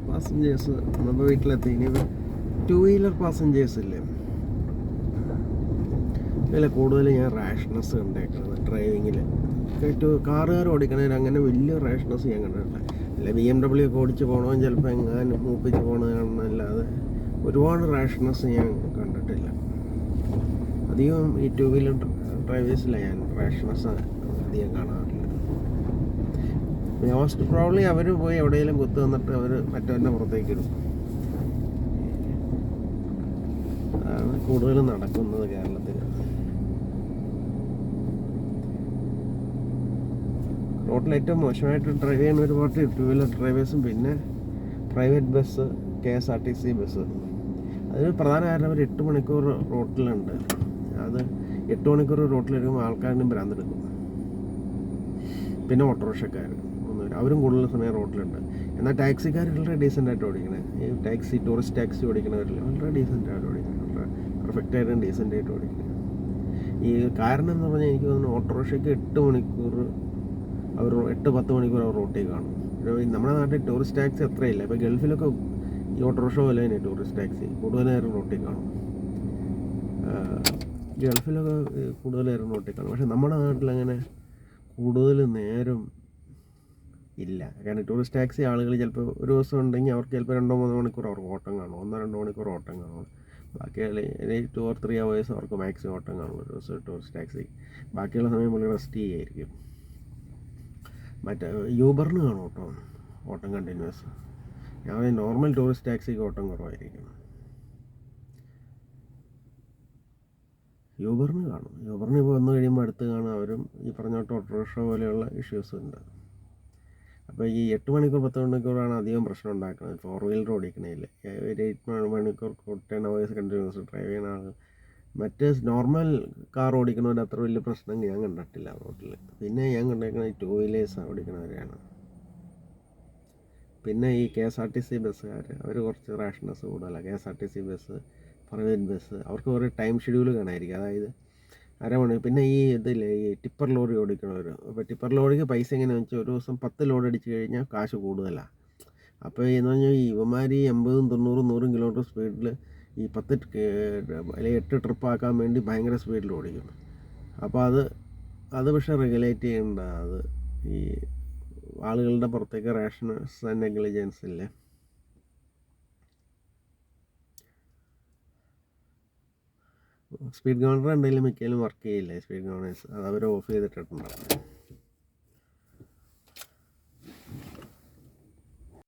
Passengers നമ്മുടെ വീട്ടിലെത്തി. ഇനി 2 വീലർ പാസഞ്ചേഴ്സ് ഇല്ലേ, ഇതിൽ കൂടുതൽ ഞാൻ റാഷ്നെസ് കണ്ടേക്കുന്നത് ഡ്രൈവിങ്ങിൽ. കാറുകാർ ഓടിക്കണതിൽ അങ്ങനെ വലിയ റാഷ്നെസ് ഞാൻ കണ്ടിട്ടില്ല. അല്ല BMW ഒക്കെ ഓടിച്ച് പോകണമെങ്കിൽ ചിലപ്പോൾ എങ്ങാനും മൂപ്പിച്ച് പോകണമെന്നല്ലാതെ ഒരുപാട് റാഷ്നെസ് ഞാൻ കണ്ടിട്ടില്ല. അധികം ഈ ടൂ വീലർ ഡ്രൈവേഴ്സിലാണ് ഞാൻ റാഷ്നെസ് അധികം കാണാറില്ല. മോസ്റ്റ് പ്രോബ്ലി അവർ പോയി എവിടെയെങ്കിലും കുത്തു വന്നിട്ട് അവർ മറ്റവൻ്റെ പുറത്തേക്ക് ഇടും. അതാണ് കൂടുതലും നടക്കുന്നത് കേരളത്തിൽ. റോഡിൽ ഏറ്റവും മോശമായിട്ട് ഡ്രൈവ് ചെയ്യുന്ന ഒരു പാർട്ടി ടൂ വീലർ ഡ്രൈവേഴ്സും പിന്നെ പ്രൈവറ്റ് ബസ്, KSRTC ബസ്. അതിന് പ്രധാന കാരണം അവർ 8 മണിക്കൂർ റോട്ടിലുണ്ട്. അത് 8 മണിക്കൂർ റോട്ടിലിരിക്കുമ്പോൾ ആൾക്കാരും ഭ്രാന്തെടുക്കും. പിന്നെ ഓട്ടോറിക്ഷക്കാർ അവരും കൂടുതൽ സമയം റോട്ടിലുണ്ട്. എന്നാൽ ടാക്സിക്കാർ വളരെ ഡീസൻ്റായിട്ട് ഓടിക്കണേ. ഈ ടൂറിസ്റ്റ് ടാക്സി ഓടിക്കണവരിൽ വളരെ ഡീസൻ്റായിട്ട് ഓടിക്കണം, വളരെ പെർഫെക്റ്റായിട്ടും ഡീസൻ്റായിട്ട് ഓടിക്കണം. ഈ കാരണം എന്ന് പറഞ്ഞാൽ എനിക്ക് തോന്നുന്നു ഓട്ടോറിക്ഷയ്ക്ക് 8 മണിക്കൂർ അവർ 8-10 മണിക്കൂർ അവർ റോട്ടിൽ കാണും. നമ്മുടെ നാട്ടിൽ ടൂറിസ്റ്റ് ടാക്സി അത്രയില്ല. ഇപ്പോൾ ഗൾഫിലൊക്കെ ഈ ഓട്ടോറിക്ഷ പോലെ തന്നെ ടൂറിസ്റ്റ് ടാക്സി കൂടുതൽ നേരം റോട്ടിൽ കാണും. ഗൾഫിലൊക്കെ കൂടുതൽ നേരം റോട്ടിൽ കാണും. പക്ഷേ നമ്മുടെ നാട്ടിലങ്ങനെ കൂടുതൽ നേരം ഇല്ല. കാരണം ടൂറിസ്റ്റ് ടാക്സി ആളുകൾ ചിലപ്പോൾ ഒരു ദിവസം ഉണ്ടെങ്കിൽ അവർക്ക് ചിലപ്പോൾ 2-3 മണിക്കൂർ അവർക്ക് ഓട്ടം കാണും, 1-2 മണിക്കൂർ ഓട്ടം കാണും. ബാക്കി 2 or 3 hours അവർക്ക് മാക്സിമം ഓട്ടം കാണും ഒരു ദിവസം ടൂറിസ്റ്റ് ടാക്സി. ബാക്കിയുള്ള സമയം പുള്ളി റെസ്റ്റ് ചെയ്യായിരിക്കും. മറ്റേ യൂബറിന് കാണും ഓട്ടം കണ്ടിന്യൂസ്. ഞാൻ നോർമൽ ടൂറിസ്റ്റ് ടാക്സിക്ക് ഓട്ടം കുറവായിരിക്കും. യൂബറിന് കാണും. യൂബറിന് ഇപ്പോൾ വന്നു കഴിയുമ്പോൾ അടുത്ത് കാണും അവരും ഈ പറഞ്ഞോട്ട് ഓട്ടോറിക്ഷ പോലെയുള്ള ഇഷ്യൂസ് ഉണ്ട്. അപ്പോൾ ഈ 8 മണിക്കൂർ 10 മണിക്കൂറാണ് അധികം പ്രശ്നം ഉണ്ടാക്കുന്നത് 4 വീലർ ഓടിക്കണേൽ. ഒരു 8 മണിക്കൂർ 10 hours കണ്ടിന്യൂസ് ഡ്രൈവ് ചെയ്യുന്ന ആൾ മറ്റ് നോർമൽ കാർ ഓടിക്കുന്നവർ അത്ര വലിയ പ്രശ്നം ഞാൻ കണ്ടിട്ടില്ല റോട്ടിൽ. പിന്നെ ഞാൻ കണ്ടേക്കുന്നത് 2 വീലേഴ്സ് ഓടിക്കുന്നവരെയാണ്. പിന്നെ ഈ KSRTC ബസ്സുകാർ അവർ കുറച്ച് റാഷ്നെസ് കൂടുതലാണ്. KSRTC ബസ്, പ്രൈവറ്റ് ബസ് അവർക്ക് കുറേ ടൈം ഷെഡ്യൂൾ കാണായിരിക്കും. അതായത് അരമണി. പിന്നെ ഈ ഇതില്ലേ ഈ ടിപ്പർ ലോറി ഓടിക്കണവർ. അപ്പോൾ ടിപ്പർ ലോറിക്ക് പൈസ എങ്ങനെയാണെന്ന് വെച്ചാൽ ഒരു ദിവസം 10 ലോഡ് അടിച്ച് കഴിഞ്ഞാൽ കാശ് കൂടുതലാണ്. അപ്പോൾ എന്ന് പറഞ്ഞാൽ ഈ ഇവന്മാർ 80, 90, 100 കിലോമീറ്റർ സ്പീഡിൽ ഈ 10 അല്ലെങ്കിൽ 8 ട്രിപ്പ് ആക്കാൻ വേണ്ടി ഭയങ്കര സ്പീഡിൽ ഓടിക്കും. അപ്പോൾ അത് പക്ഷേ റെഗുലേറ്റ് ചെയ്യേണ്ട. അത് ഈ ആളുകളുടെ പുറത്തേക്ക് റാഷ്നെസ് ആൻഡ് നെഗ്ലിജൻസ് ഇല്ലേ. സ്പീഡ് ഗവർണർ എന്തെങ്കിലും മിക്കലും വർക്ക് ചെയ്യില്ലേ സ്പീഡ് ഗവർണേഴ്സ്, അത് അവർ ഓഫ് ചെയ്തിട്ടുണ്ടാവും.